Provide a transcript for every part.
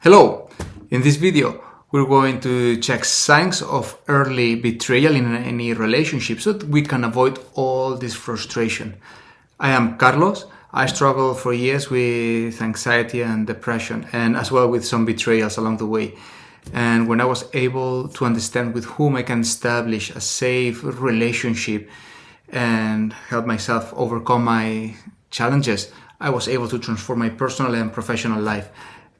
Hello! In this video, we're going to check signs of early betrayal in any relationship so that we can avoid all this frustration. I am Carlos. I struggled for years with anxiety and depression, and as well with some betrayals along the way. And when I was able to understand with whom I can establish a safe relationship and help myself overcome my challenges, I was able to transform my personal and professional life.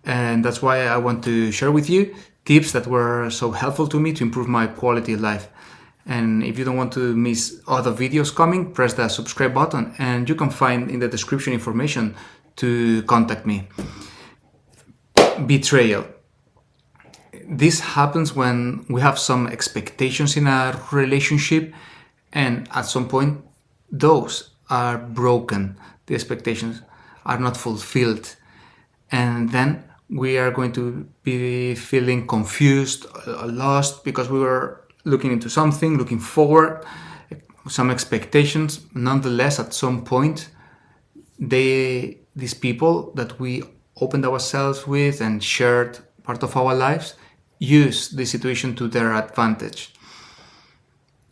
And that's why I want to share with you tips that were so helpful to me to improve my quality of life. And if you don't want to miss other videos coming, press the subscribe button and you can find in the description information to contact me. Betrayal. This happens when we have some expectations in a relationship and at some point those are broken. The expectations are not fulfilled. And then we are going to be feeling confused, lost, because we were looking into something, looking forward, some expectations. Nonetheless, at some point, these people that we opened ourselves with and shared part of our lives, use the situation to their advantage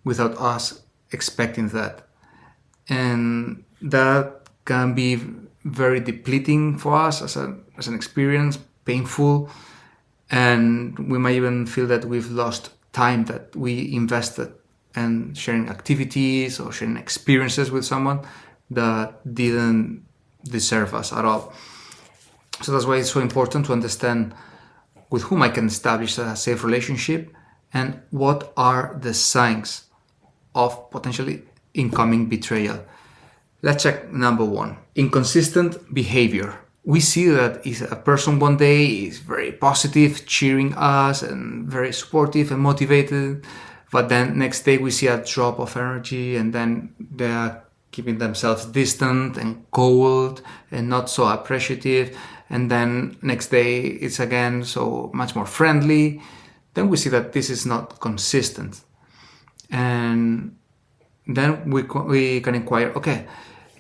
without us expecting that. And that can be very depleting for us as an experience, painful, and we might even feel that we've lost time that we invested in sharing activities or sharing experiences with someone that didn't deserve us at all. So that's why it's so important to understand with whom I can establish a safe relationship and what are the signs of potentially incoming betrayal. Let's check number one, inconsistent behavior. We see that if a person one day is very positive, cheering us and very supportive and motivated, but then next day we see a drop of energy and then they are keeping themselves distant and cold and not so appreciative. And then next day it's again so much more friendly. Then we see that this is not consistent. And then we can inquire, okay,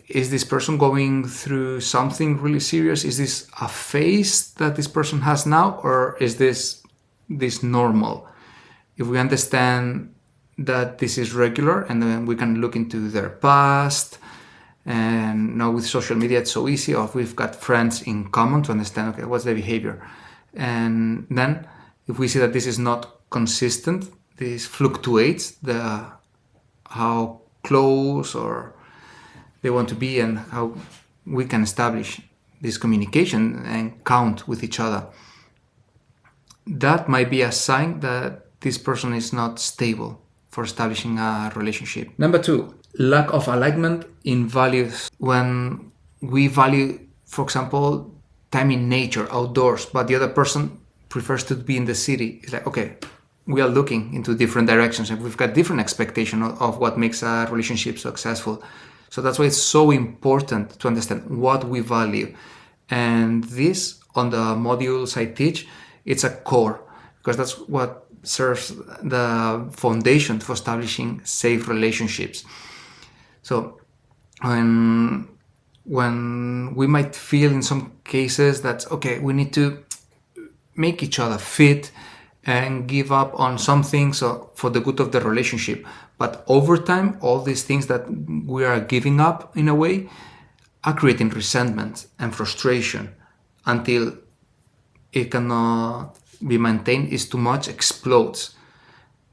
is this person going through something really serious? Is this a phase that this person has now, or is this normal? If we understand that this is regular, and then we can look into their past, and now with social media it's so easy, or if we've got friends in common to understand, okay, what's the behavior? And then if we see that this is not consistent, this fluctuates, how close or they want to be and how we can establish this communication and count with each other. That might be a sign that this person is not stable for establishing a relationship. Number two, lack of alignment in values. When we value, for example, time in nature, outdoors, but the other person prefers to be in the city, it's like, okay, we are looking into different directions and we've got different expectations of what makes a relationship successful. So that's why it's so important to understand what we value. And this, on the modules I teach, it's a core, because that's what serves the foundation for establishing safe relationships. So when we might feel in some cases that, okay, we need to make each other fit and give up on some things for the good of the relationship. But over time, all these things that we are giving up in a way are creating resentment and frustration until it cannot be maintained, is too much, explodes.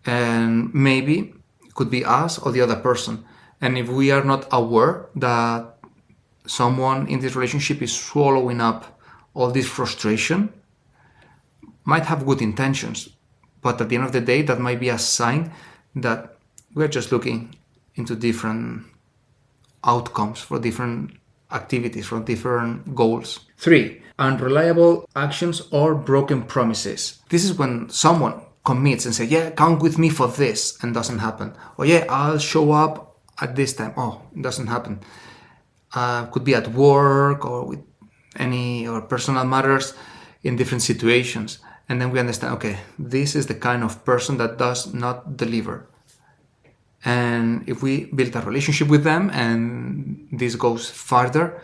And maybe it could be us or the other person. And if we are not aware that someone in this relationship is swallowing up all this frustration, might have good intentions, but at the end of the day, that might be a sign that we're just looking into different outcomes for different activities, for different goals. 3. Unreliable actions or broken promises. This is when someone commits and says, yeah, count with me for this, and doesn't happen. Or yeah, I'll show up at this time. Oh, it doesn't happen. Could be at work or with any or personal matters in different situations. And then we understand, okay, this is the kind of person that does not deliver. And if we build a relationship with them and this goes further,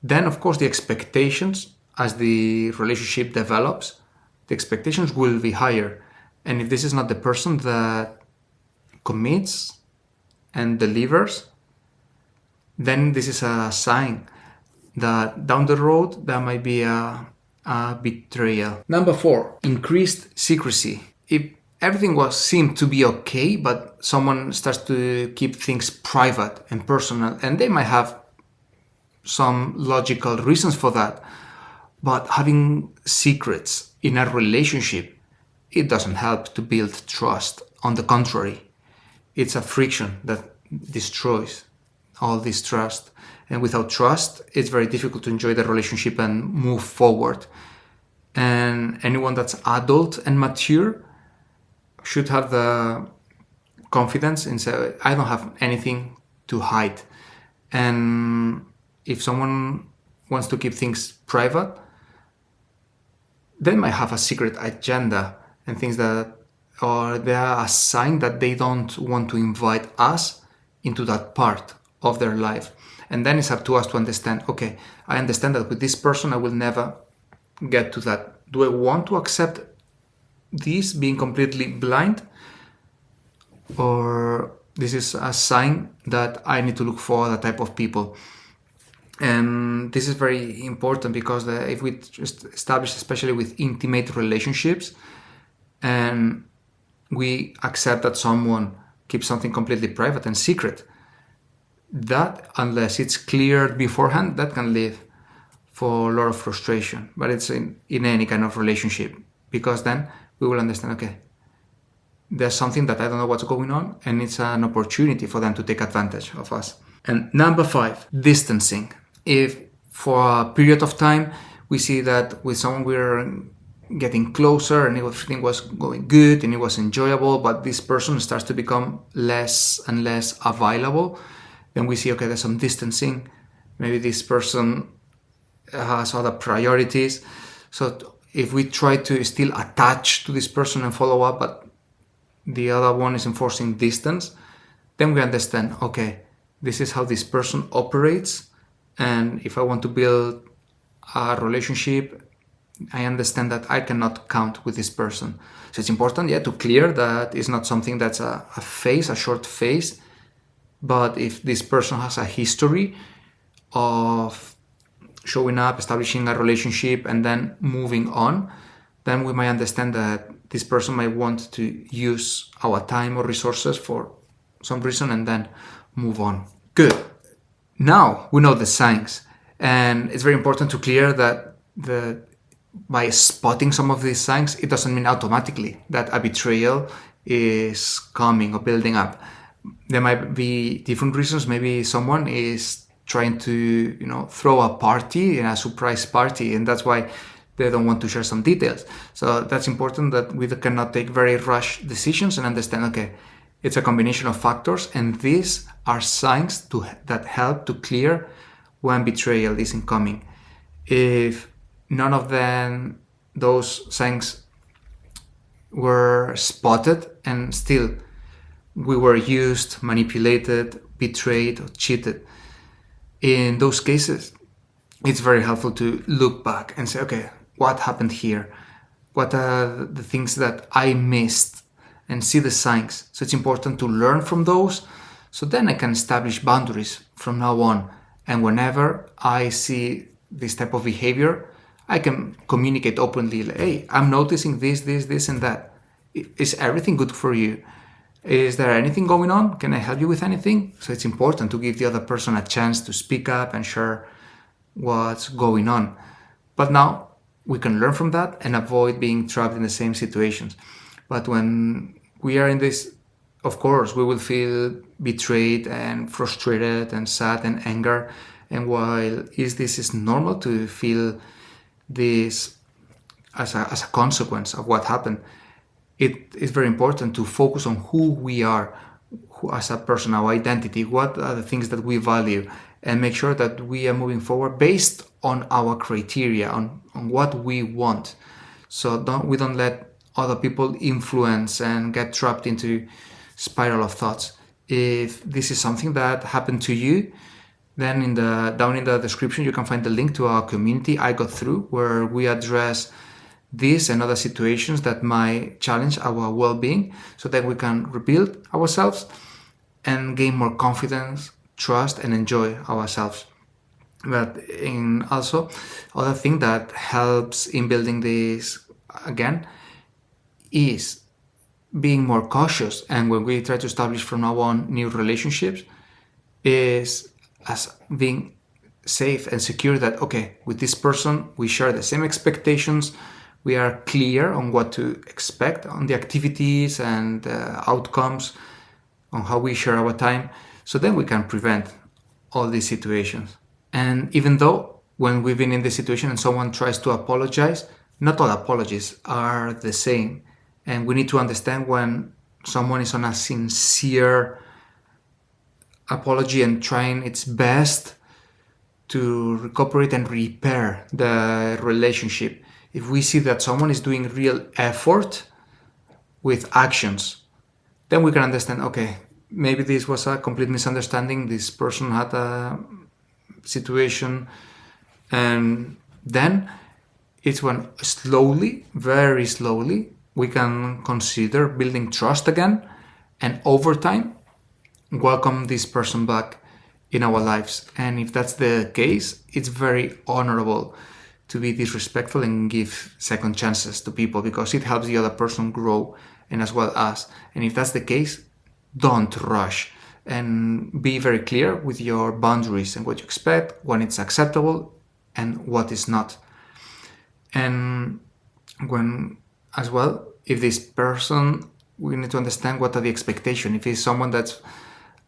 then of course the expectations as the relationship develops, the expectations will be higher. And if this is not the person that commits and delivers, then this is a sign that down the road there might be a betrayal. Number 4, increased secrecy. If everything seemed to be okay, but someone starts to keep things private and personal, and they might have some logical reasons for that, but having secrets in a relationship, it doesn't help to build trust. On the contrary, it's a friction that destroys all this trust. And without trust, it's very difficult to enjoy the relationship and move forward. And anyone that's adult and mature should have the confidence and say, I don't have anything to hide. And if someone wants to keep things private, they might have a secret agenda and things that, or they are a sign that they don't want to invite us into that part of their life. And then it's up to us to understand, okay, I understand that with this person I will never get to that. Do I want to accept this being completely blind? Or this is a sign that I need to look for other type of people? And this is very important because if we just establish, especially with intimate relationships, and we accept that someone keeps something completely private and secret, that, unless it's cleared beforehand, that can lead for a lot of frustration. But it's in any kind of relationship, because then we will understand, okay, there's something that I don't know what's going on, and it's an opportunity for them to take advantage of us. And number 5, distancing. If for a period of time we see that with someone we're getting closer and everything was going good and it was enjoyable, but this person starts to become less and less available, then we see, okay, there's some distancing. Maybe this person has other priorities. So if we try to still attach to this person and follow up, but the other one is enforcing distance, then we understand, okay, this is how this person operates. And if I want to build a relationship, I understand that I cannot count with this person. So it's important, to clear that it's not something that's a phase, a short phase. But if this person has a history of showing up, establishing a relationship, and then moving on, then we might understand that this person might want to use our time or resources for some reason and then move on. Good. Now we know the signs, and it's very important to clear that by spotting some of these signs, it doesn't mean automatically that a betrayal is coming or building up. There might be different reasons. Maybe someone is trying to, throw a party, a surprise party, and that's why they don't want to share some details. So that's important that we cannot take very rash decisions and understand, okay, it's a combination of factors, and these are signs that help to clear when betrayal is incoming. If none of those signs were spotted and still we were used, manipulated, betrayed, or cheated, in those cases, it's very helpful to look back and say, okay, what happened here? What are the things that I missed? And see the signs. So it's important to learn from those, so then I can establish boundaries from now on. And whenever I see this type of behavior, I can communicate openly, like, hey, I'm noticing this, and that. Is everything good for you? Is there anything going on? Can I help you with anything? So it's important to give the other person a chance to speak up and share what's going on. But now we can learn from that and avoid being trapped in the same situations. But when we are in this, of course, we will feel betrayed and frustrated and sad and anger. And while this is normal to feel this as a consequence of what happened, it is very important to focus on who we are as a person, our identity, what are the things that we value, and make sure that we are moving forward based on our criteria, on what we want. So we don't let other people influence and get trapped into spiral of thoughts. If this is something that happened to you, Then down in the description, you can find the link to our community I Got Through, where we address this and other situations that might challenge our well-being, so that we can rebuild ourselves and gain more confidence, trust, and enjoy ourselves. But also, other thing that helps in building this again is being more cautious. And when we try to establish from now on new relationships, is as being safe and secure that, okay, with this person we share the same expectations, we are clear on what to expect on the activities and outcomes, on how we share our time, so then we can prevent all these situations. And even though when we've been in this situation and someone tries to apologize, not all apologies are the same. And we need to understand when someone is on a sincere apology and trying its best to recuperate and repair the relationship. If we see that someone is doing real effort with actions, then we can understand, okay, maybe this was a complete misunderstanding. This person had a situation, and then it's when slowly, very slowly, we can consider building trust again, and over time welcome this person back in our lives. And if that's the case, it's very honorable to be disrespectful and give second chances to people, because it helps the other person grow, and as well us. And if that's the case, don't rush, and be very clear with your boundaries and what you expect, when it's acceptable and what is not. And when, as well, if this person, we need to understand what are the expectations. If it's someone that's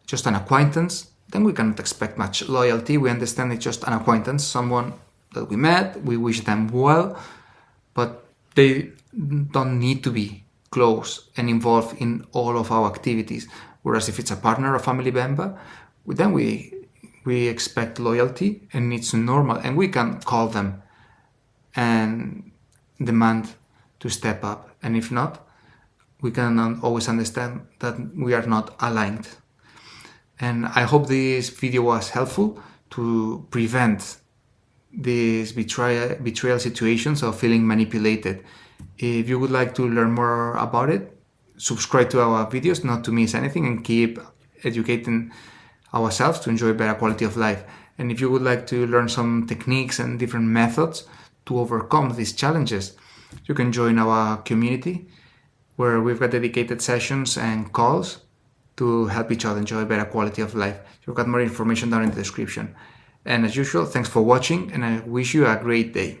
just an acquaintance, then we cannot expect much loyalty. We understand it's just an acquaintance, someone that we met, we wish them well, but they don't need to be close and involved in all of our activities. Whereas if it's a partner or family member, then we expect loyalty, and it's normal, and we can call them and demand to step up. And if not, we can always understand that we are not aligned. And I hope this video was helpful to prevent these betrayal situations of feeling manipulated. If you would like to learn more about it, subscribe to our videos not to miss anything, and keep educating ourselves to enjoy better quality of life. And if you would like to learn some techniques and different methods to overcome these challenges, you can join our community, where we've got dedicated sessions and calls to help each other enjoy better quality of life. You've got more information down in the description. And as usual, thanks for watching, and I wish you a great day.